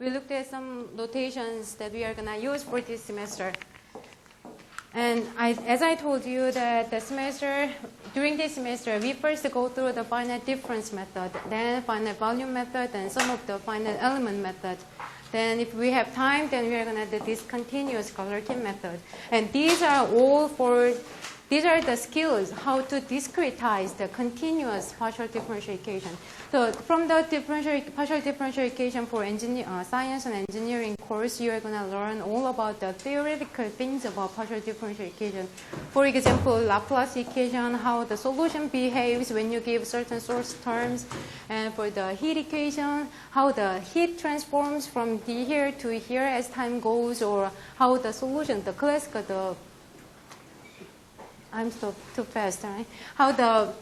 we looked at some notations that we are going to use for this semester. And as I told you that during this semester, we first go through the finite difference method, then finite volume method, and some of the finite element method. Then if we have time, then we are going to do this continuous Galerkin method. And these are the skills, how to discretize the continuous partial differential equation. So from the partial differential equation for science and engineering course, you are going to learn all about the theoretical things about partial differential equation. For example, Laplace equation, how the solution behaves when you give certain source terms. And for the heat equation, how the heat transforms from here to here as time goes, or how the solution, the classical, I'm so too fast, right? How the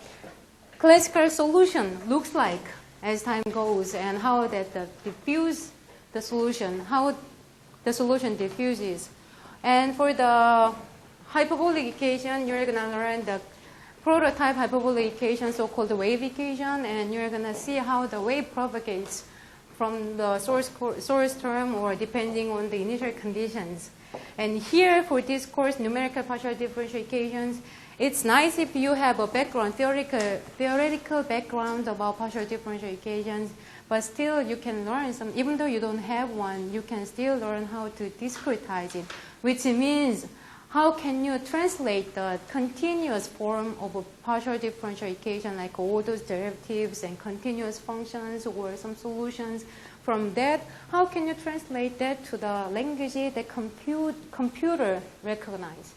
classical solution looks like as time goes, and how that the solution, how the solution diffuses. And for the hyperbolic equation, you're going to learn the prototype hyperbolic equation, so-called wave equation, and you're going to see how the wave propagates from the source term or depending on the initial conditions. And here for this course, numerical partial differential equations, it's nice if you have a background, theoretical background about partial differential equations, but still you can learn some, even though you don't have one, you can still learn how to discretize it, which means how can you translate the continuous form of a partial differential equation, like all those derivatives and continuous functions or some solutions. From that, how can you translate that to the language that computer recognize?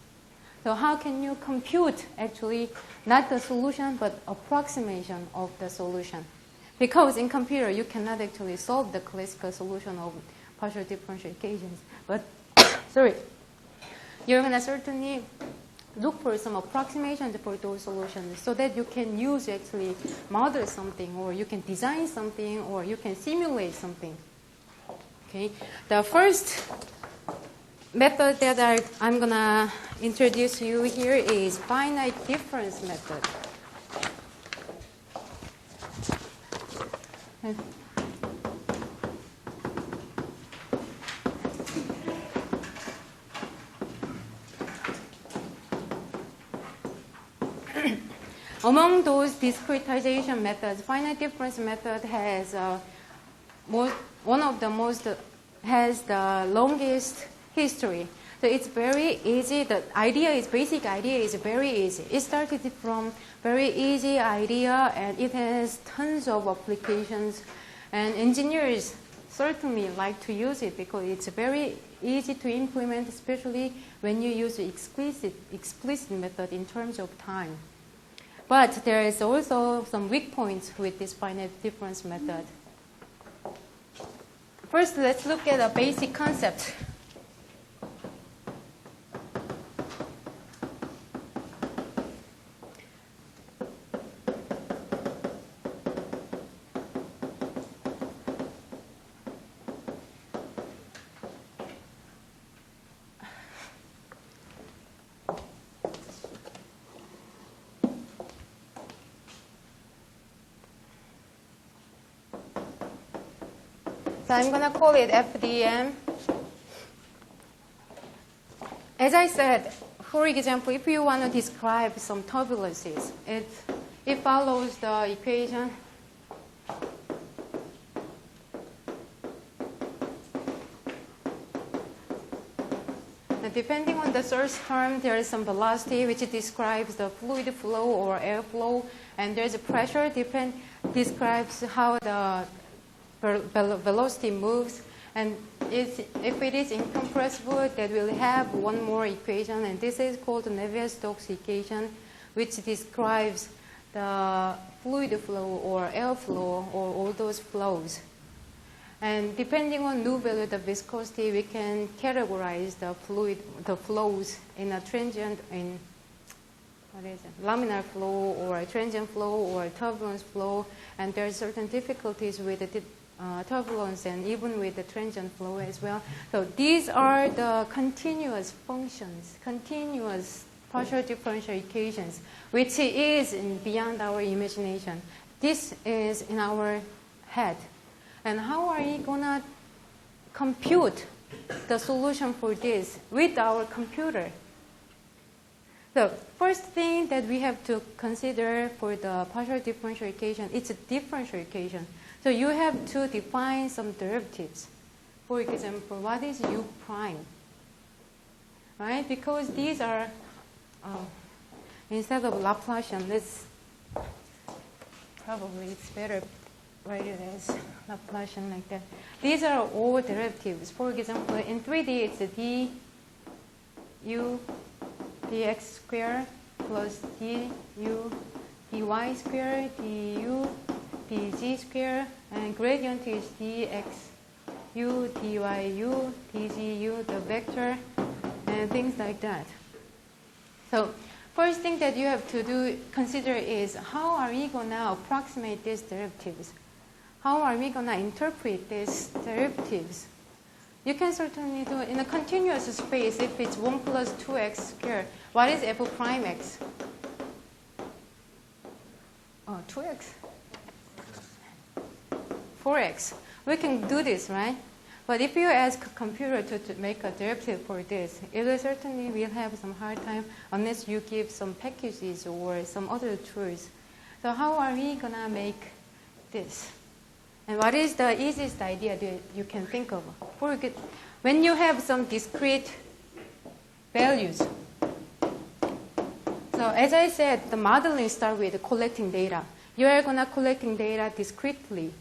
So how can you compute actually not the solution but approximation of the solution? Because in computer you cannot actually solve the classical solution of partial differential equations. But sorry, you're gonna certainly look for some approximations for those solutions so that you can use actually model something, or you can design something, or you can simulate something. Okay. The first method that I'm gonna introduce you here is finite difference method. Among those discretization methods, finite difference method has has the longest history. So it's very easy. The basic idea is very easy. It started from very easy idea, and it has tons of applications. And engineers certainly like to use it because it's very easy to implement, especially when you use explicit method in terms of time. But there is also some weak points with this finite difference method. First, let's look at a basic concept. So I'm going to call it FDM. As I said, for example, if you want to describe some turbulences, it follows the equation. And depending on the source term, there is some velocity which describes the fluid flow or air flow, and there's a pressure describes how the velocity moves, and if it is incompressible, that will have one more equation, and this is called the Navier-Stokes equation, which describes the fluid flow or air flow or all those flows. And depending on new value of the viscosity, we can categorize the flows in a transient, laminar flow or a transient flow or a turbulence flow, and there are certain difficulties with the turbulence and even with the transient flow as well. So these are the continuous functions, continuous partial differential equations, which is beyond our imagination. This is in our head. And how are we going to compute the solution for this with our computer. The first thing that we have to consider for the partial differential equation, it's a differential equation. So you have to define some derivatives. For example, what is u prime? Right? Because these are, instead of Laplacian, probably it's better write it as Laplacian like that. These are all derivatives. For example, in 3D, it's du dx squared plus du dy squared du dz squared, and gradient is dx u dyu dzu, the vector, and things like that. So first thing that you have to consider is how are we going to approximate these derivatives? How are we going to interpret these derivatives? You can certainly do it in a continuous space if it's 1 plus 2x squared. What is f prime x? Oh, 2x. 4x. We can do this, right? But if you ask a computer to make a derivative for this, it will certainly will have some hard time unless you give some packages or some other tools. So how are we going to make this? And what is the easiest idea that you can think of? When you have some discrete values. So as I said, the modeling starts with collecting data. You are going to collecting data discretely.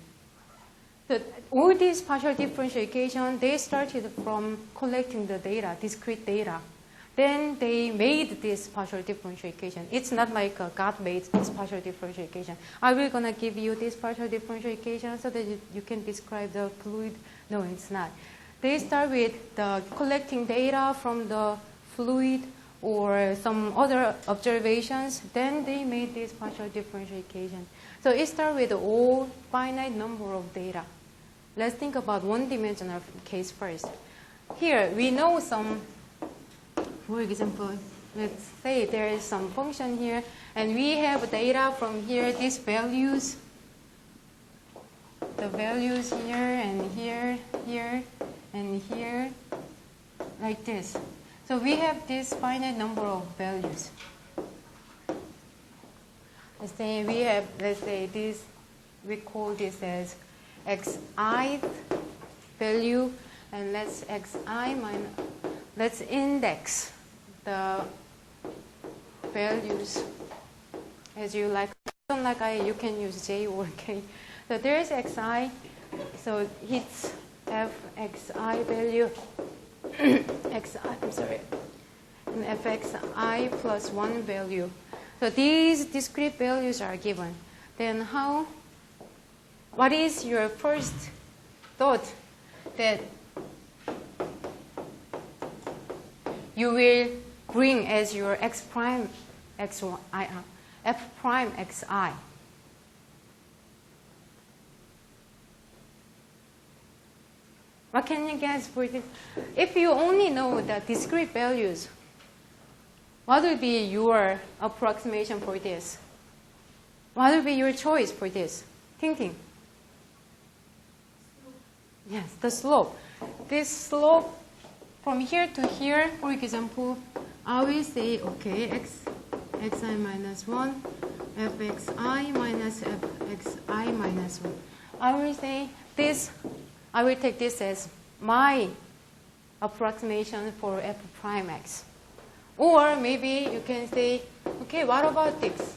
So all these partial differential equations, they started from collecting the data, discrete data. Then they made this partial differential equation. It's not like God made this partial differential equation. Are we going to give you this partial differential equation so that you can describe the fluid? No, it's not. They start with the collecting data from the fluid or some other observations. Then they made this partial differential equation. So it starts with all finite number of data. Let's think about one-dimensional case first. Here, we know some. For example, let's say there is some function here, and we have data from here, these values, the values here, and here, here, and here, like this. So we have this finite number of values. Let's say this, we call this as xi value, and let's index the values as you like. Like you can use j or k. So there is xi. So it's fxi value, and fxi plus 1 value. So these discrete values are given. Then what is your first thought that you will bring as your f prime xi? What can you guess for this? If you only know the discrete values, what would be your approximation for this? What would be your choice for this? Thinking. Yes, the slope. This slope from here to here, for example, I will say, okay, xi minus 1, fxi minus fxi minus 1. I will say this, I will take this as my approximation for f prime x. Or maybe you can say, okay, what about this?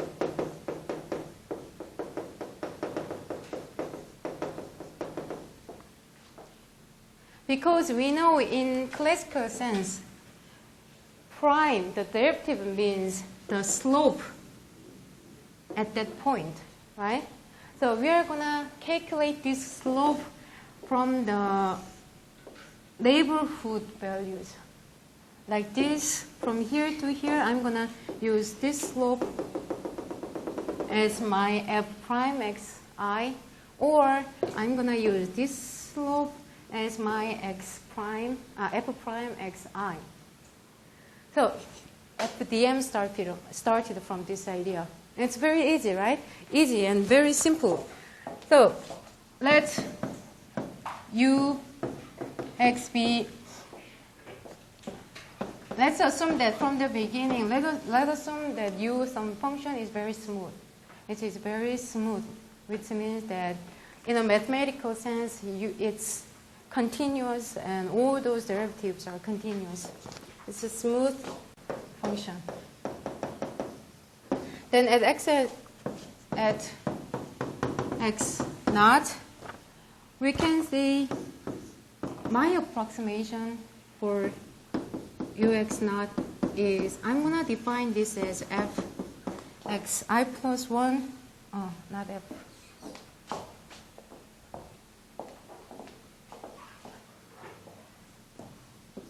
Because we know in classical sense, prime, the derivative means the slope at that point, right? So we are going to calculate this slope from the neighborhood values. Like this, from here to here, I'm going to use this slope as my f prime xi, or I'm going to use this slope as my f prime xi. So FDM started from this idea. It's very easy, right? Easy and very simple. So let's u x be, let's assume that from the beginning, let's assume that some function is very smooth. It is very smooth, which means that in a mathematical sense, it's continuous and all those derivatives are continuous. It's a smooth function. Then at x naught, we can say my approximation for ux naught is, I'm going to define this as f x I plus 1, oh, not f.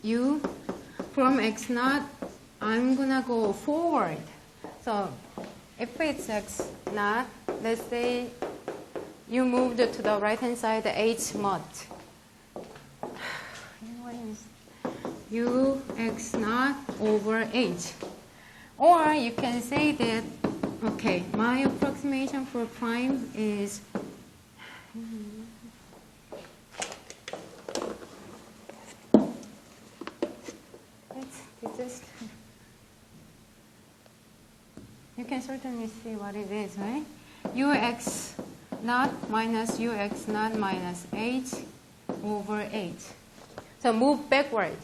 U from x naught, I'm going to go forward. So if it's x naught, let's say you moved to the right-hand side h mod. U x naught over h. Or you can say that, okay, my approximation for prime is you can certainly see what it is, right? ux naught minus ux naught minus h over h. So move backward.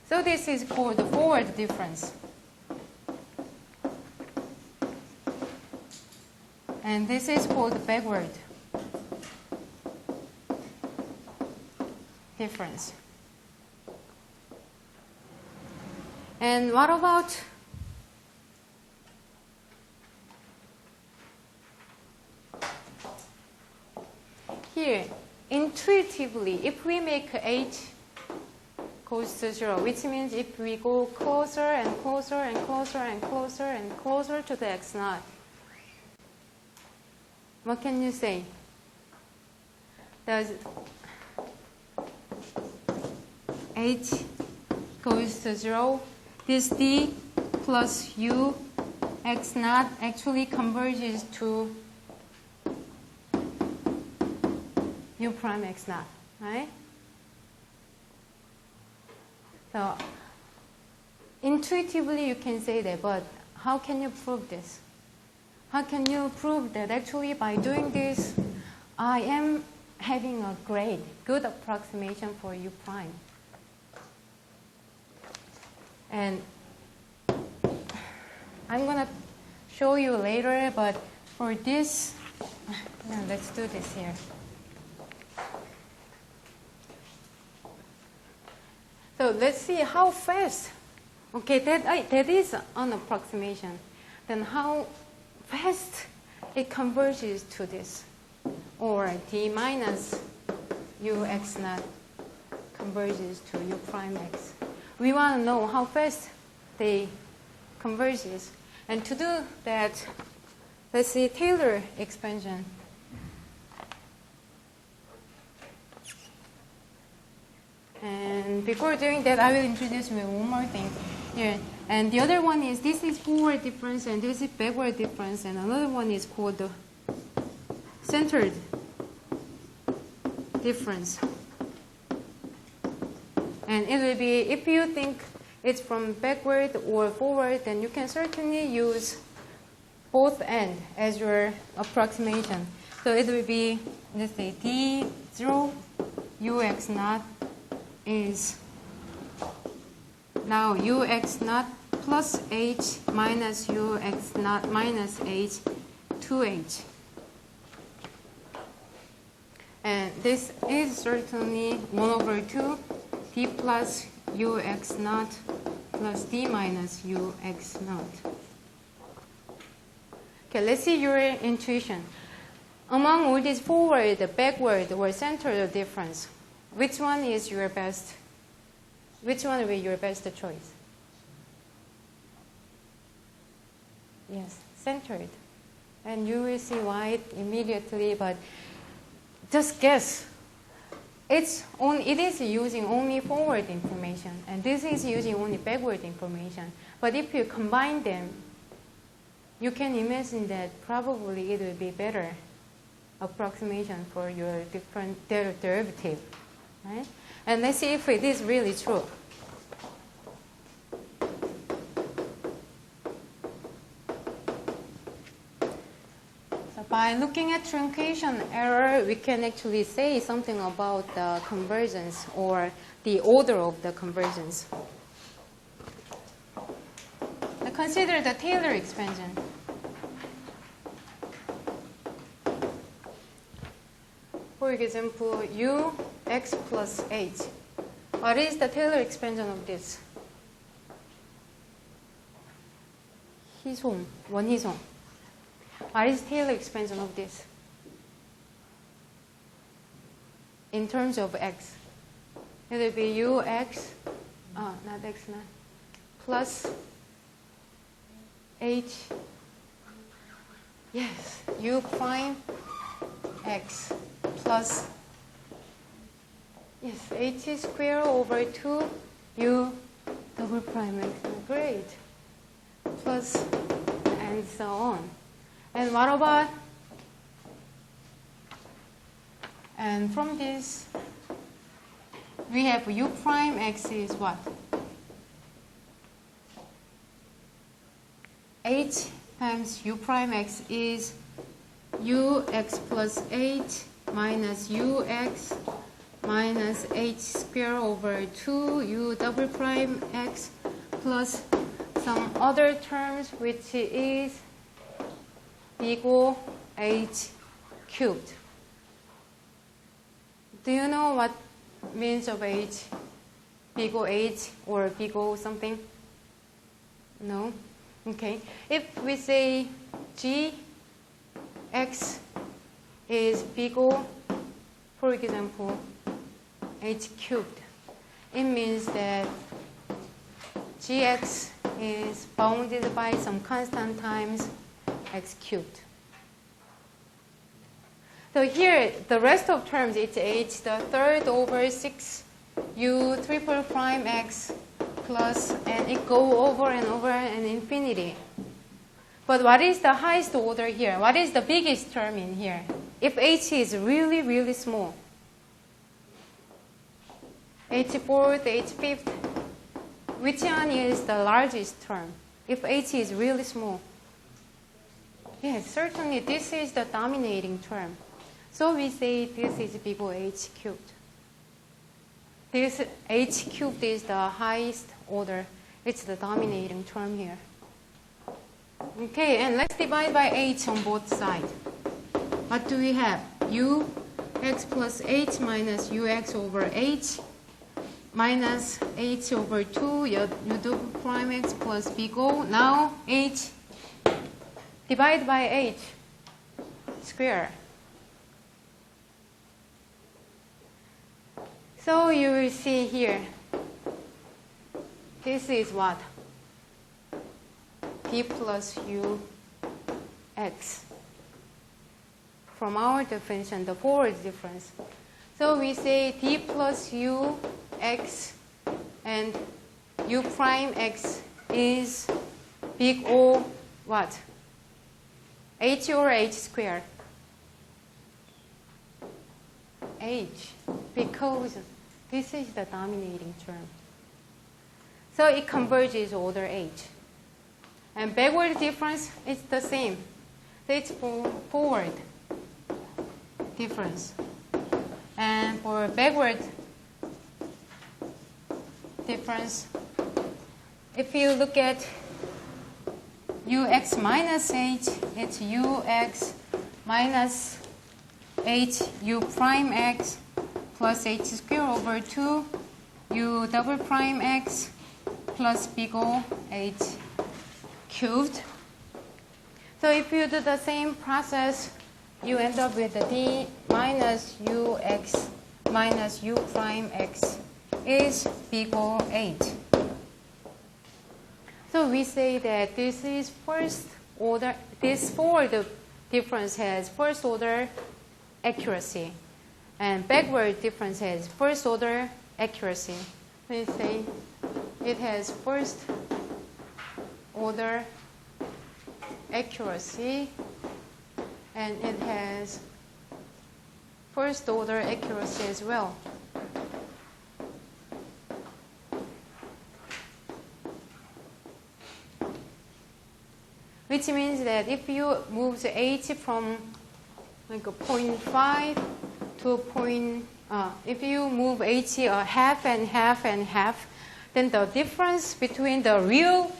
So this is called the forward difference. And this is called the backward difference. And what about here? Intuitively, if we make h goes to 0, which means if we go closer and closer and closer and closer and closer to the x naught, what can you say? Does h goes to 0, this d plus u x naught actually converges to u prime x naught, right? So intuitively you can say that, but how can you prove this? How can you prove that actually by doing this, I am having a good approximation for u prime? And I'm going to show you later, but for this, let's do this here. So let's see how fast. Okay, that is an approximation. Then how fast it converges to this, or d minus ux naught converges to u prime x. We want to know how fast they converges. And to do that, let's see Taylor expansion. And before doing that, I will introduce you one more thing here. And the other one is, this is forward difference and this is backward difference. And another one is called the centered difference. And it will be, if you think it's from backward or forward, then you can certainly use both ends as your approximation. So it will be, let's say, d0 ux naught is now ux naught plus h minus ux naught minus h 2h. And this is certainly 1 over 2 d plus ux naught plus d minus ux naught. Okay, let's see your intuition. Among all these forward, backward, or centered difference, which one is your best? Which one will be your best choice? Yes, centered. And you will see why immediately, but just guess. It is using only forward information, and this is using only backward information. But if you combine them, you can imagine that probably it will be better approximation for your different derivative. right? And let's see if it is really true. So by looking at truncation error, we can actually say something about the convergence or the order of the convergence. Now consider the Taylor expansion. For example, u x plus h. What is the Taylor expansion of this? 희송, 원희송. What is Taylor expansion of this? In terms of x. It will be ux, not x, not, plus h, yes, u prime x plus, yes, h square over 2 u double prime x, great, plus, and so on. And what about, and from this, we have u prime x is what? H times u prime x is ux plus h minus ux minus h square over 2 u double prime x plus some other terms which is big O h cubed. Do you know what means of h? Big O h or big O something? No? Okay. If we say g x is big O, for example, h cubed, it means that gx is bounded by some constant times x cubed. So here, the rest of terms, it's h, the third over 6 u triple prime x plus, and it go over and over and infinity. But what is the highest order here? What is the biggest term in here? If h is really, really small, h fourth, h fifth, which one is the largest term? If h is really small? Yes, certainly this is the dominating term. So we say this is big O h cubed. This h cubed is the highest order. It's the dominating term here. Okay, and let's divide by h on both sides. What do we have? u x plus h minus ux over h minus h over 2 u double prime x plus big O. Now h divide by h square. So you will see here, this is what? D plus u x. From our definition, the forward difference. So we say d plus u x and u prime x is big O what? H or h squared? H, because this is the dominating term. So it converges order h. And backward difference is the same. So it's for forward difference. And for backward difference, if you look at ux minus h, it's ux minus h u prime x plus h square over 2 u double prime x plus big O h cubed. So if you do the same process, you end up with the d minus ux minus u prime x is big O h. So we say that this is first order, this forward difference has first order accuracy, and backward difference has first order accuracy. We say it has first order accuracy and it has first order accuracy as well. which means that if you move the h from like a 0.5 to a point, if you move h a half and half and half, then the difference between the real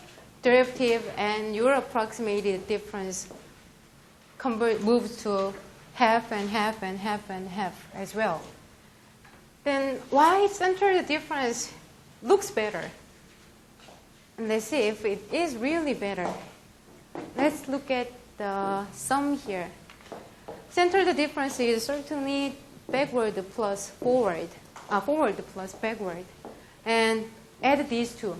derivative and your approximated difference moves to half and half and half and half as well. Then why center difference looks better? And let's see if it is really better. Let's look at the sum here. Center the difference is certainly backward plus forward, forward plus backward. And add these two.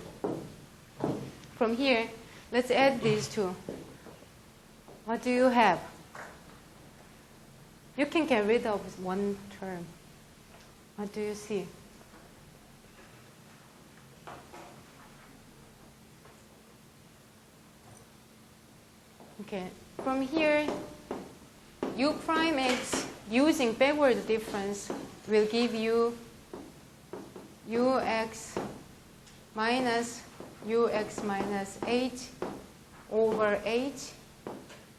From here, let's add these two. What do you have? You can get rid of one term. What do you see? Okay, from here, u prime x using backward difference will give you ux minus h over h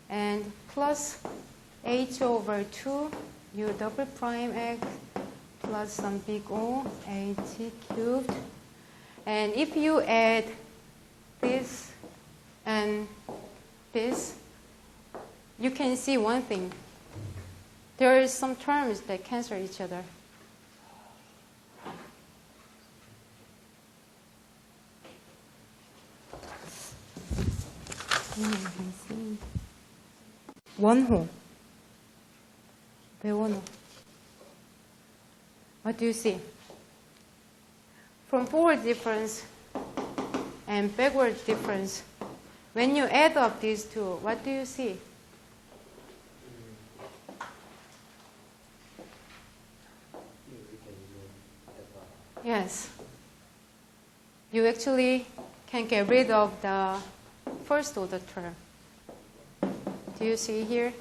and plus h over 2 u double prime x plus some big O h cubed. And if you add this and this, you can see one thing. There are some terms that cancel each other. 원호. 왜 원호? What do you see? From forward difference and backward difference, when you add up these two, what do you see? Yes. You actually can get rid of the first order term. Do you see here?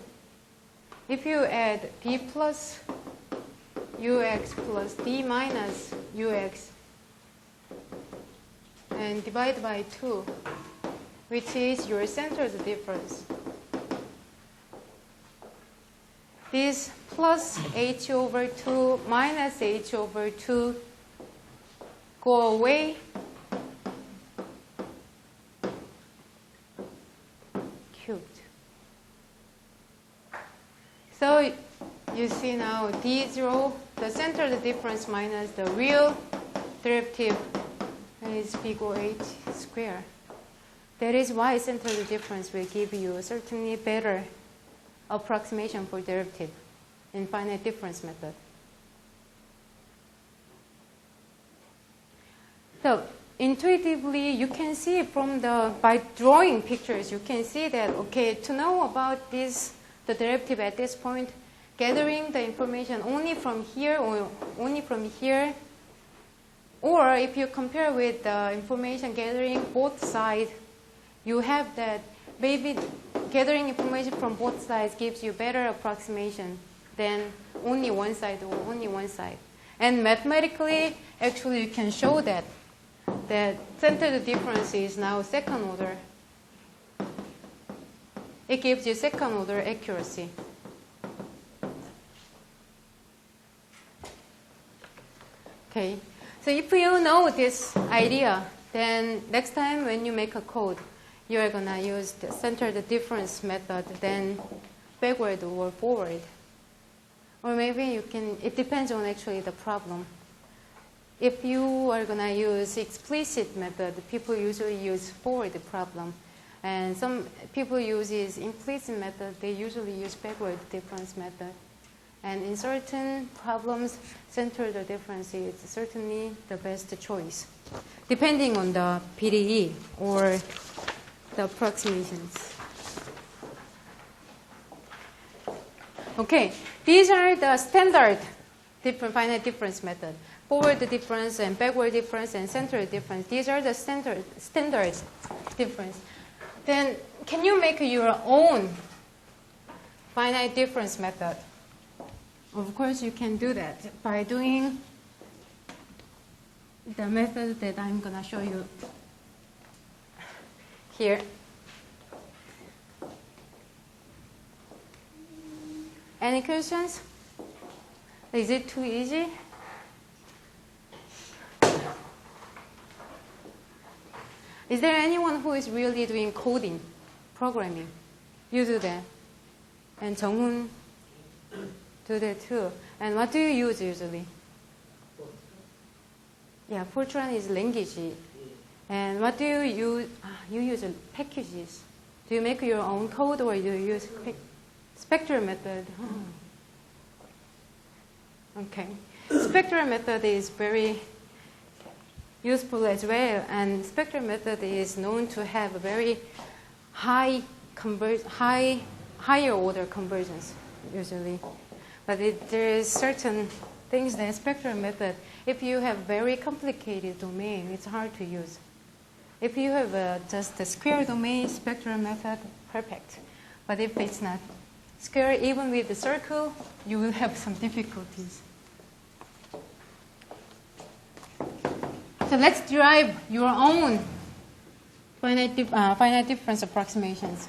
If you add b plus ux plus d minus ux and divide by 2, which is your centered difference, this plus h over 2 minus h over 2 go away. Cubed. So you see now d0, the centered difference minus the real derivative is big O h squared. That is why centered difference will give you a certainly better approximation for derivative in finite difference method. So intuitively, you can see by drawing pictures, you can see that, okay, to know about this, the derivative at this point, gathering the information only from here or only from here, or if you compare with the information gathering both sides, you have that maybe gathering information from both sides gives you better approximation than only one side or only one side. And mathematically, actually, you can show that centered difference is now second order. It gives you second order accuracy. Okay, so if you know this idea, then next time when you make a code, you are going to use the centered difference method, then backward or forward. Or maybe you can, it depends on actually the problem. If you are going to use explicit method, people usually use forward problem. And some people use implicit method, they usually use backward difference method. And in certain problems, centered difference is certainly the best choice, depending on the PDE or the approximations. Okay, these are the standard finite difference method. Forward difference and backward difference and centered difference. These are the standard difference. Then can you make your own finite difference method? Of course, you can do that by doing the method that I'm going to show you here. Any questions? Is it too easy? Is there anyone who is really doing coding, programming? You do that. And Junghoon do that too. And what do you use usually? Yeah, Fortran is language. And what do you use? You use packages. Do you make your own code or you use spectral method? Okay. Spectral method is very useful as well, and spectral method is known to have a very higher order conversions usually. But there is certain things that spectral method, if you have very complicated domain, it's hard to use. If you have just a square domain, spectral method, perfect. But if it's not square, even with the circle, you will have some difficulties. So let's derive your own finite difference approximations.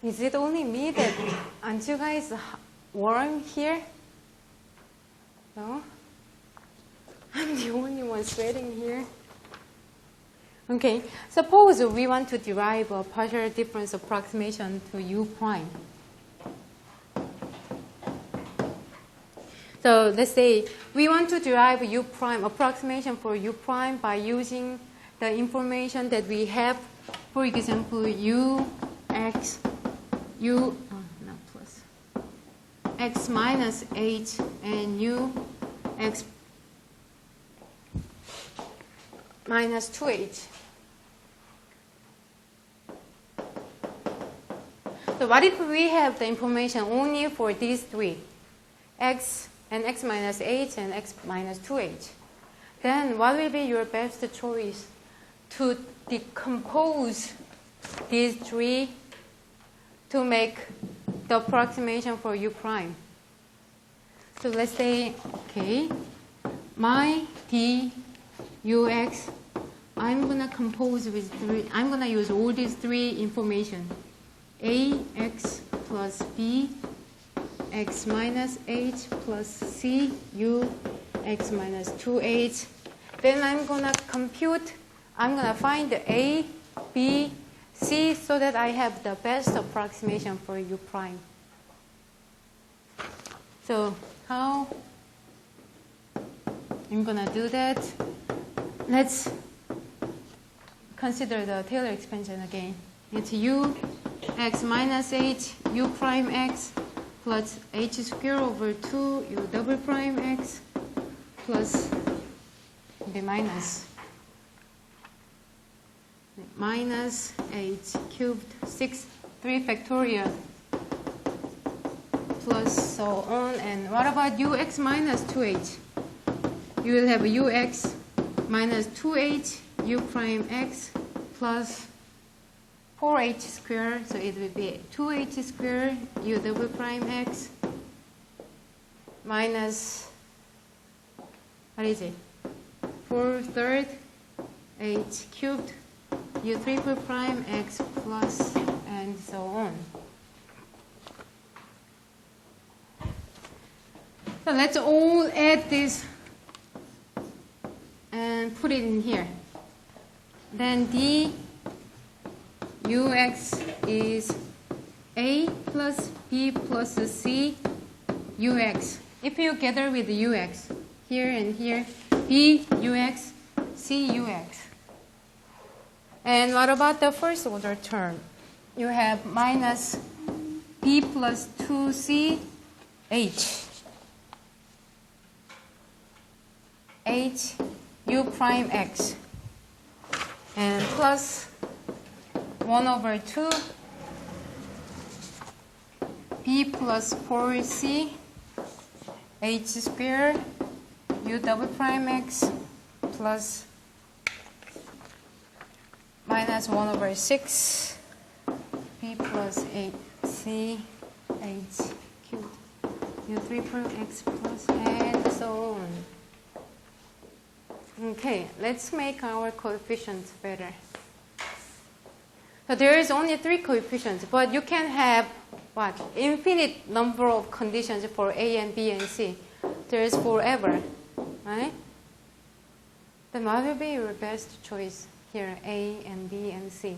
Is it only me that aren't you guys warm here? No? I'm the only one sweating here. Okay, suppose we want to derive a partial difference approximation to u prime. So let's say we want to derive u prime approximation for u prime by using the information that we have. For example, x minus h and x minus 2h. So what if we have the information only for these three, x and x minus h and x minus 2h? Then what will be your best choice to decompose these three to make the approximation for u prime? So let's say, okay, my dux, I'm going to compose with three, I'm going to use all these three information. ax plus b, x minus h plus c, u, x minus 2h. Then I'm going to compute, I'm going to find the a, b, c so that I have the best approximation for u prime. So how I'm going to do that? Let's consider the Taylor expansion again. It's u x minus h u prime x plus h squared over 2 u double prime x plus the minus h cubed 3 factorial plus so on. And what about ux minus 2h? You will have ux minus 2h u prime x plus 4h squared, so it will be 2h squared u double prime x minus, what is it, 4/3 h cubed u triple prime x plus, and so on. So let's all add this and put it in here. Then dux is a plus b plus c ux. If you gather with ux here and here, b ux, c ux. And what about the first order term? You have minus b plus 2c h. h u prime x. And plus 1/2 b plus 4c h squared u double prime x plus minus 1/6 b plus plus 8c h cubed u triple x plus and so on. Okay, let's make our coefficients better. So there is only 3 coefficients, but you can have what? Infinite number of conditions for A and B and C. There is forever, right? Then what will be your best choice here, A and B and C?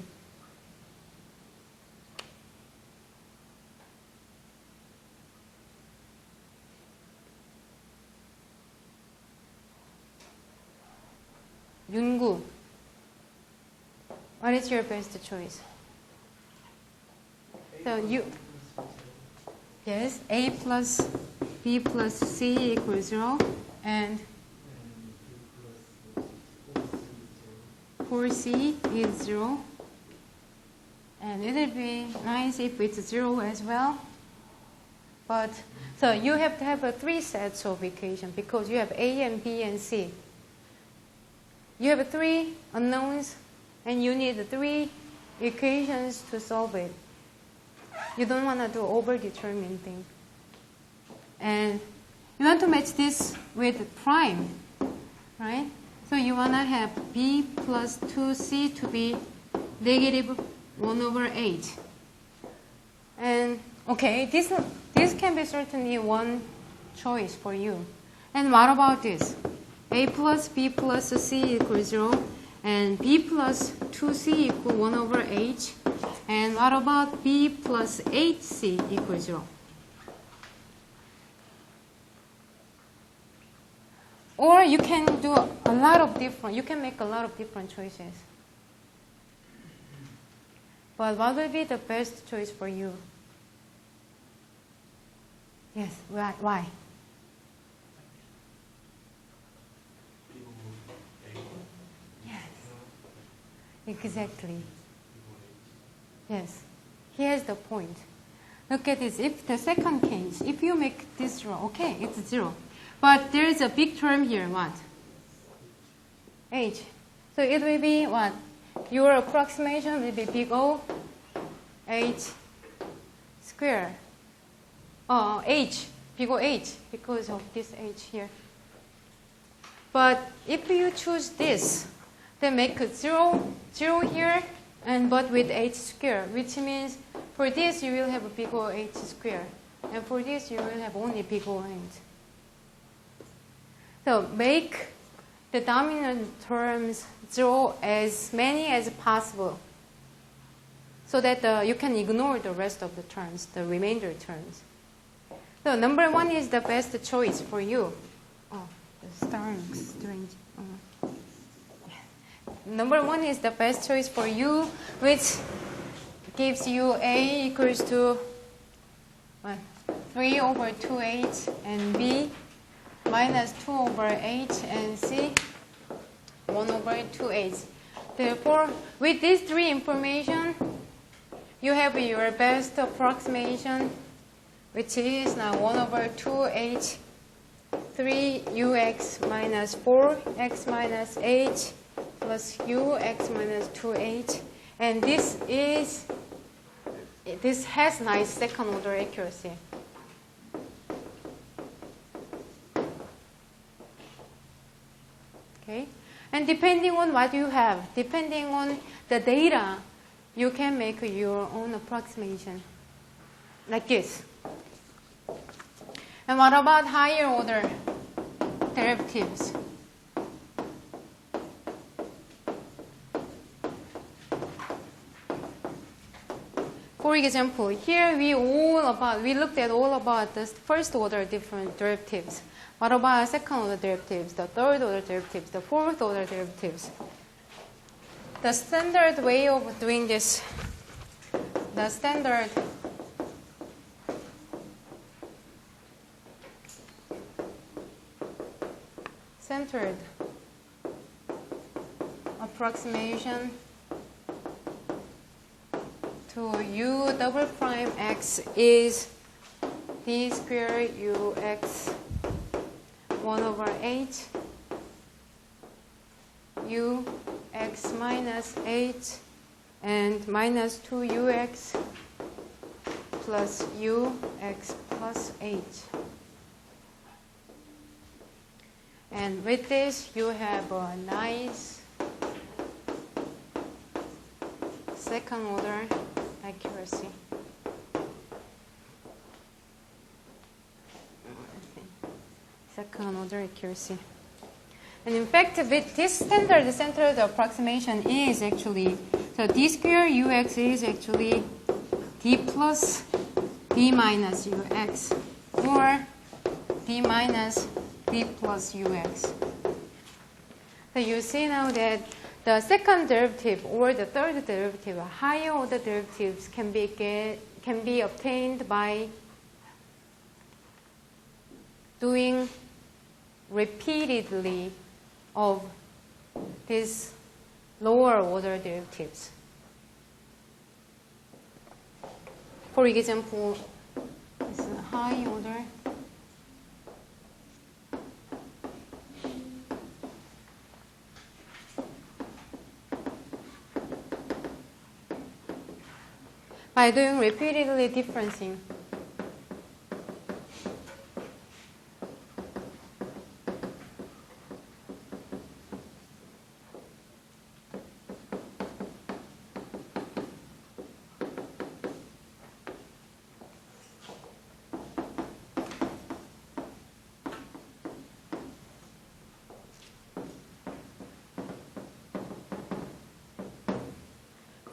Yungu, what is your best choice? So you, yes, A plus B plus C equals 0, and 4C is 0. And it would be nice if it's 0 as well. But, so you have to have 3 sets of equations because you have A and B and C. You have 3 unknowns, and you need 3 equations to solve it. You don't want to do overdetermined thing. And you want to match this with prime, right? So you want to have B plus 2C to be negative 1 over 8. And, okay, this can be certainly one choice for you. And what about this? A plus B plus C equals 0, and B plus 2C equals 1 over H. And what about B plus 8C equals 0? Or you can do a lot of different, you can make a lot of different choices. But what will be the best choice for you? Yes, why? Exactly. Yes. Here's the point. Look at this. If the second case, if you make this 0, okay, it's 0. But there is a big term here, what? H. So it will be what? Your approximation will be big O, H square. H, big O H, because of this H here. But if you choose this, then make it 0 here, but with H square, which means for this you will have a big O H square, and for this you will have only big O H. So make the dominant terms 0 as many as possible, so that you can ignore the rest of the terms, the remainder terms. So number 1 is the best choice for you. Oh, the star looks strange. Number 1 is the best choice for you, which gives you A equals to 3 over 2H, and B minus 2 over H, and C 1 over 2H. Therefore, with these 3 information, you have your best approximation, which is now 1 over 2H, 3UX minus 4X minus H, plus UX minus 2H, and this has nice second order accuracy. Okay, and depending on what you have, depending on the data, you can make your own approximation, like this. And what about higher order derivatives? For example, here we looked at all about the first order different derivatives. What about second order derivatives, the third order derivatives, the fourth order derivatives? The standard way of doing this, the standard centered approximation to U double prime X is D square UX 1 over H U X minus H and minus 2UX plus u x plus h. And with this, you have a nice second order accuracy. Second order accuracy. And in fact, with this standard approximation is actually, so d square ux is actually d plus d minus ux, or d minus d plus ux. So you see now that the second derivative or the third derivative, higher order derivatives can be obtained by doing repeatedly of these lower order derivatives. For example, this is high order. By doing repeatedly differencing.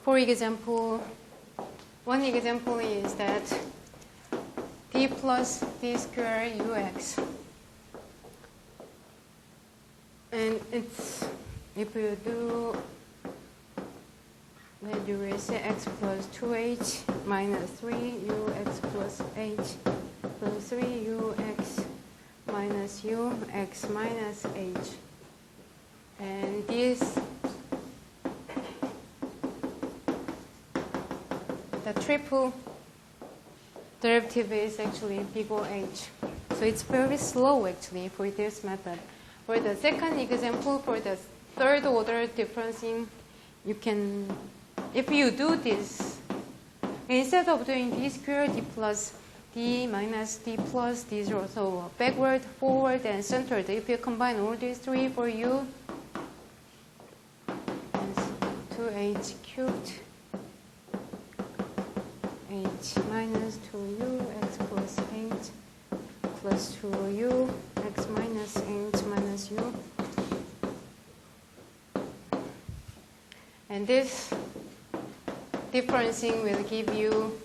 For example, one example is that d plus d square ux. And it's, if you do, then you will say x plus 2h minus 3ux plus h plus 3ux minus ux minus h. And this, the triple derivative is actually big O h. So it's very slow actually for this method. For the second example, for the third order differencing, you can, if you do this, instead of doing d squared d plus d minus d plus d0, so backward, forward, and centered, if you combine all these three for u, it's 2h cubed h minus 2u x plus h plus 2u x minus h minus u. And this differencing will give you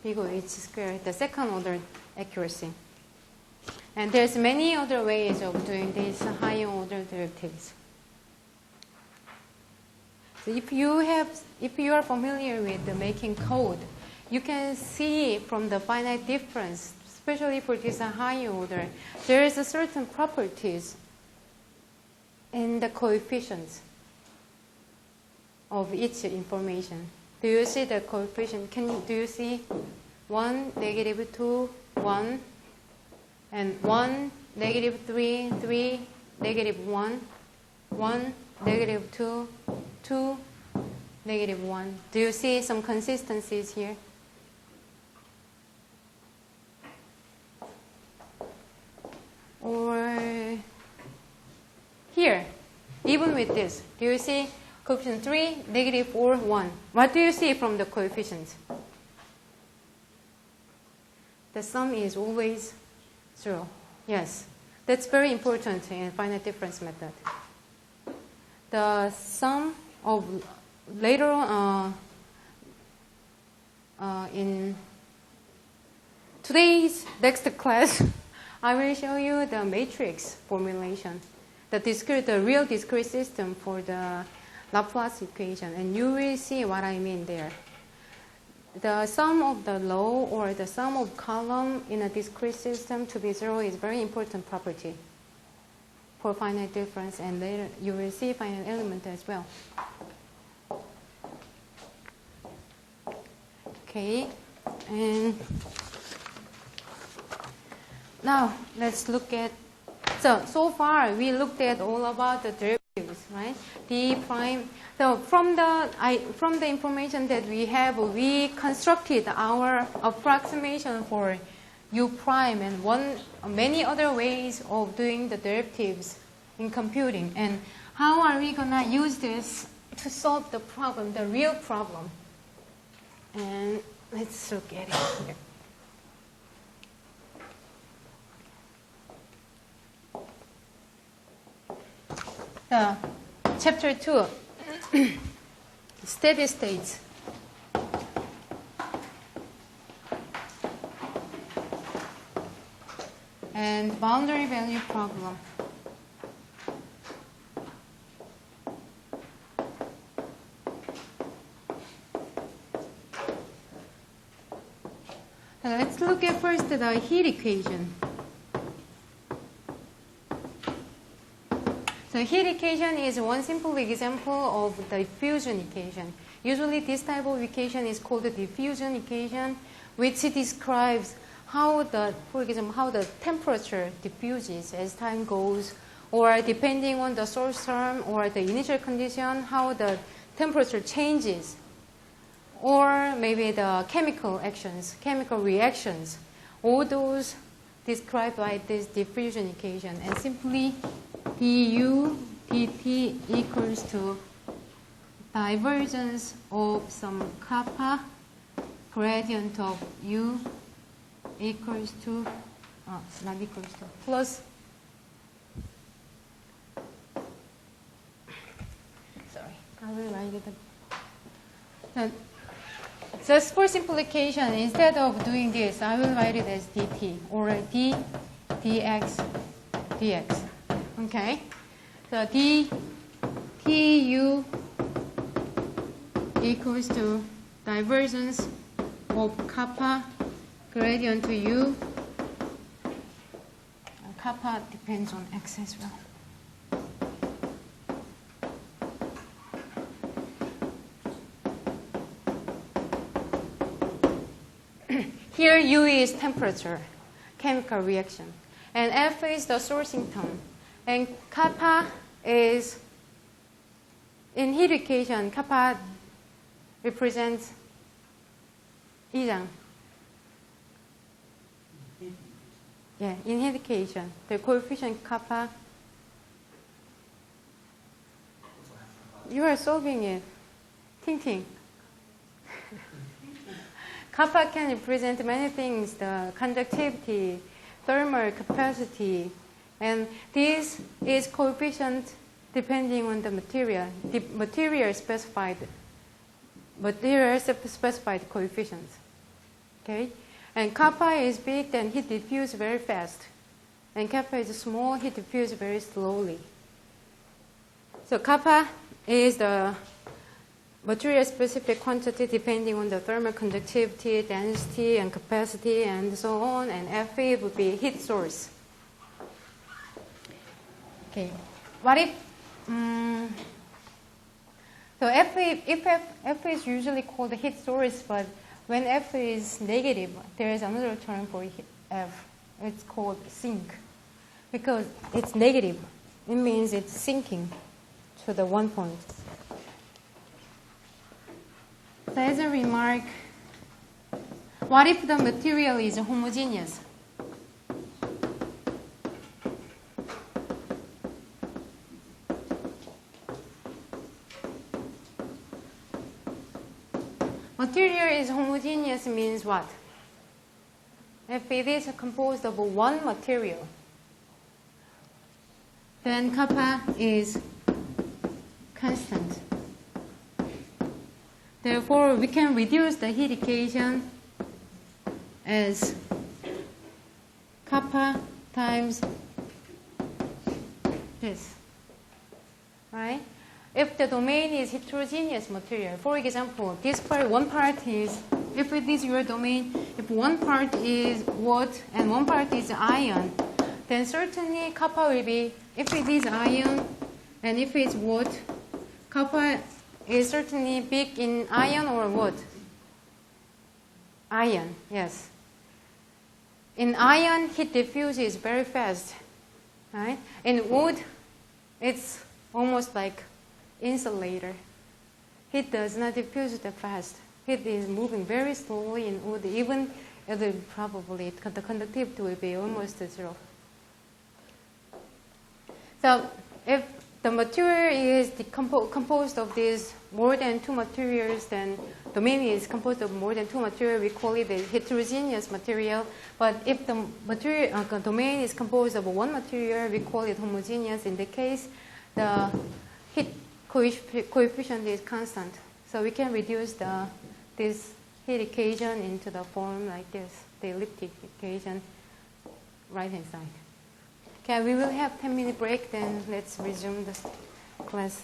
big O h squared, the second order accuracy. And there's many other ways of doing these higher order derivatives. So if you are familiar with the making code, you can see from the finite difference, especially for this higher order, there is a certain properties in the coefficients of each information. Do you see the coefficient? Do you see 1, negative 2, 1, and 1, negative 3, 3, negative 1, 1, negative 2, 2, negative 1. Do you see some consistencies here? Or here, even with this, do you see coefficient 3, negative 4, 1? What do you see from the coefficients? The sum is always 0. Yes, that's very important in finite difference method. The sum of later in today's next class, I will show you the matrix formulation, the real discrete system for the Laplace equation, and you will see what I mean there. The sum of the row or the sum of column in a discrete system to be 0 is very important property for finite difference, and later you will see finite element as well. Okay, and now let's look at, so far we looked at all about the derivatives, right? D prime. So from the information that we have, we constructed our approximation for U prime and many other ways of doing the derivatives in computing. And how are we gonna use this to solve the problem, the real problem? And let's look at it here. Chapter 2, steady states. And boundary value problem. Let's look at first the heat equation. So heat equation is one simple example of the diffusion equation. Usually this type of equation is called the diffusion equation, which describes how for example, how the temperature diffuses as time goes, or depending on the source term or the initial condition, how the temperature changes, or maybe the chemical actions, chemical reactions. All those described by this diffusion equation, and simply du dt equals to divergence of some kappa gradient of u equals to, not equals to, plus, sorry, I will write it. Just for simplification, instead of doing this, I will write it as dt or d dx dx. Okay, so d tu equals to divergence of kappa gradient to u. Kappa depends on x as well. Here U is temperature, chemical reaction, and F is the sourcing term. And kappa is, in heat equation, kappa represents 이장. Yeah, in heat equation, the coefficient kappa. You are solving it. Ting ting. Kappa can represent many things, the conductivity, thermal capacity, and this is coefficient depending on the material. The material specified coefficients. Okay? And kappa is big, then heat diffuse very fast. And kappa is small, heat diffuse very slowly. So kappa is the material specific quantity depending on the thermal conductivity, density, and capacity, and so on. And Fe would be heat source. Okay. What if so F is usually called the heat source, but when F is negative, there is another term for F. It's called sink. Because it's negative, it means it's sinking to the one point. So as a remark, what if the material is homogeneous? Material is homogeneous means what? If it is composed of one material, then kappa is constant. Therefore, we can reduce the heat equation as kappa times this, right? If the domain is heterogeneous material, for example, this part, one part is, if it is your domain, if one part is wood and one part is iron, then certainly kappa will be, if it is iron and if it's wood, kappa is certainly big in iron or wood? Iron, yes. In iron, heat diffuses very fast, right? In wood, it's almost like insulator. Heat does not diffuse that fast. Heat is moving very slowly in wood, even if probably the conductivity will be almost zero. So if the material is composed of these more than two materials, then domain is composed of more than two materials, we call it a heterogeneous material. But if the material domain is composed of one material, we call it homogeneous. In the case, the heat coefficient is constant. So we can reduce this heat equation into the form like this, the elliptic equation, right-hand side. Okay, we will have 10-minute break, then let's resume the class.